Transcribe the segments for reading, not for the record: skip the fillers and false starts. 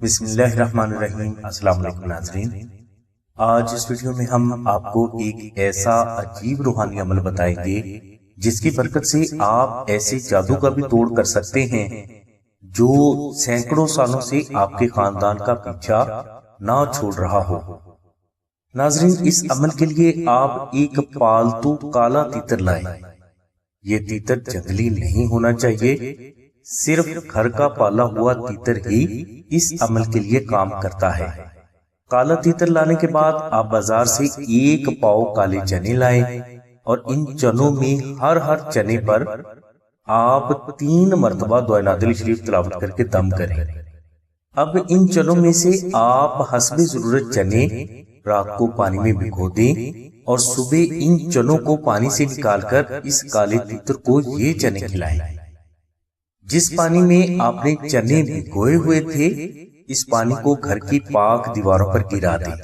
بسم اللہ الرحمن الرحیم۔ السلام علیکم ناظرین، آج اس ویڈیو میں ہم آپ کو ایک ایسا عجیب روحانی عمل بتائیں گے جس کی برکت سے آپ ایسے جادو کا بھی توڑ کر سکتے ہیں جو سینکڑوں سالوں سے آپ کے خاندان کا پیچھا نہ چھوڑ رہا ہو۔ ناظرین، اس عمل کے لیے آپ ایک پالتو کالا تیتر لائیں۔ یہ تیتر جنگلی نہیں ہونا چاہیے، صرف گھر کا پالا ہوا تیتر ہی اس عمل کے لیے کام کرتا ہے۔ کالا تیتر لانے کے بعد آپ بازار سے ایک پاؤ کالے چنے لائیں اور ان چنوں میں ہر چنے پر آپ 3 مرتبہ دعائے نادے علی شریف تلاوت کر کے دم کریں۔ اب ان چنوں میں سے آپ حسب ضرورت چنے رات کو پانی میں بھگو دیں اور صبح ان چنوں کو پانی سے نکال کر اس کالے تیتر کو یہ چنے کھلائیں۔ جس پانی میں آپ نے چنے بھگوئے ہوئے تھے، اس پانی کو گھر کی پاک دیواروں پر گرا دیں۔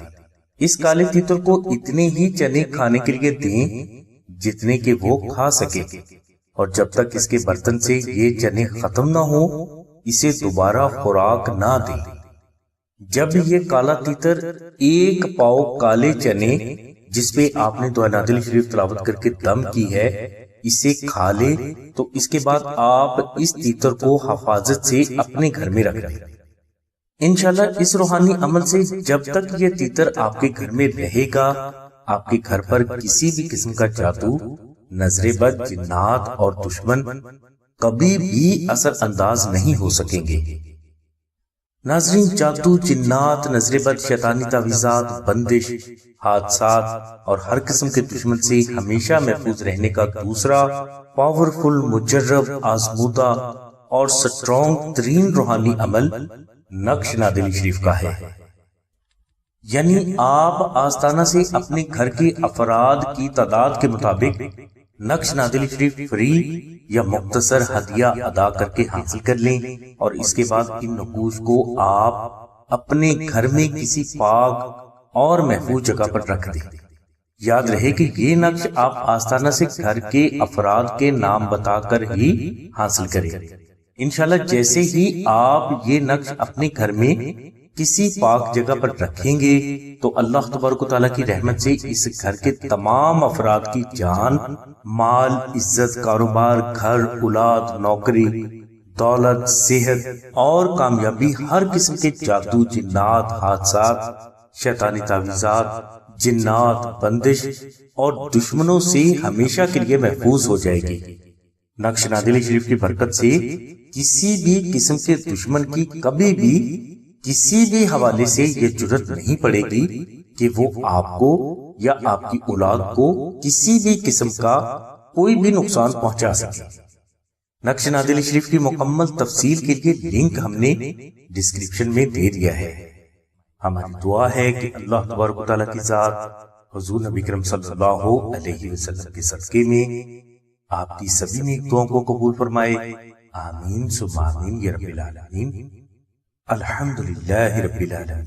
اس کالے تیتر کو اتنے ہی چنے کھانے کے لیے دیں جتنے کہ وہ کھا سکے، اور جب تک اس کے برتن سے یہ چنے ختم نہ ہو اسے دوبارہ خوراک نہ دیں۔ جب یہ کالا تیتر ایک پاؤ کالے چنے جس پہ آپ نے دعائے نادے علی شریف تلاوت کر کے دم کی ہے اسے کھا لے تو اس کے بعد آپ اس تیتر کو حفاظت سے اپنے گھر میں رکھ دیں۔ انشاءاللہ اس روحانی عمل سے جب تک یہ تیتر آپ کے گھر میں رہے گا، آپ کے گھر پر کسی بھی قسم کا جادو، نظر بد، جنات اور دشمن کبھی بھی اثر انداز نہیں ہو سکیں گے۔ ناظرین، جادو، جنات، نظر بد، شیطانی تعویذات، بندش، حادثات اور ہر قسم کے دشمن سے ہمیشہ محفوظ رہنے کا دوسرا پاورفل، مجرب، آزمودہ اور سٹرونگ ترین روحانی عمل نقش نادے علی شریف کا ہے۔ یعنی آپ آستانہ سے اپنے گھر کے افراد کی تعداد کے مطابق نقش نادے علی شریف فری یا مختصر ہدیہ ادا کر کے حاصل کر لیں، اور اس کے بعد ان نقوش کو آپ اپنے گھر میں کسی پاک اور محفوظ جگہ پر رکھ دیں۔ یاد رہے کہ یہ نقش آپ آستانہ سے گھر کے افراد کے نام بتا کر ہی حاصل کریں۔ انشاءاللہ جیسے ہی آپ یہ نقش اپنے گھر میں کسی پاک جگہ پر رکھیں گے تو اللہ تبارک و تعالیٰ کی رحمت سے اس گھر کے تمام افراد کی جان، مال، عزت، کاروبار، گھر، اولاد، نوکری، دولت، صحت اور کامیابی، ہر قسم کے جادو، جنات، حادثات، شیطانی تعویذات، جنات، بندش اور دشمنوں سے ہمیشہ کے لیے محفوظ ہو جائے گی۔ نقش نادے علی شریف کی برکت سے کسی بھی قسم کے دشمن کی کبھی بھی کسی بھی حوالے سے یہ جرأت نہیں پڑے گی کہ وہ آپ کو یا آپ کی اولاد کو کسی بھی قسم کا کوئی بھی نقصان پہنچا سکے۔ نقش نادے علی شریف کی مکمل تفصیل کے لیے لنک ہم نے ڈسکرپشن میں دے دیا ہے۔ ہماری دعا ہے کہ اللہ تبارک و تعالیٰ کی ذات حضور نبی کرم صلی اللہ علیہ وسلم کے صدقے میں آپ کی سبھی نیک دعاؤں کو قبول فرمائے۔ آمین ثم آمین یا رب العالمین۔ الحمدللہ رب العالمین۔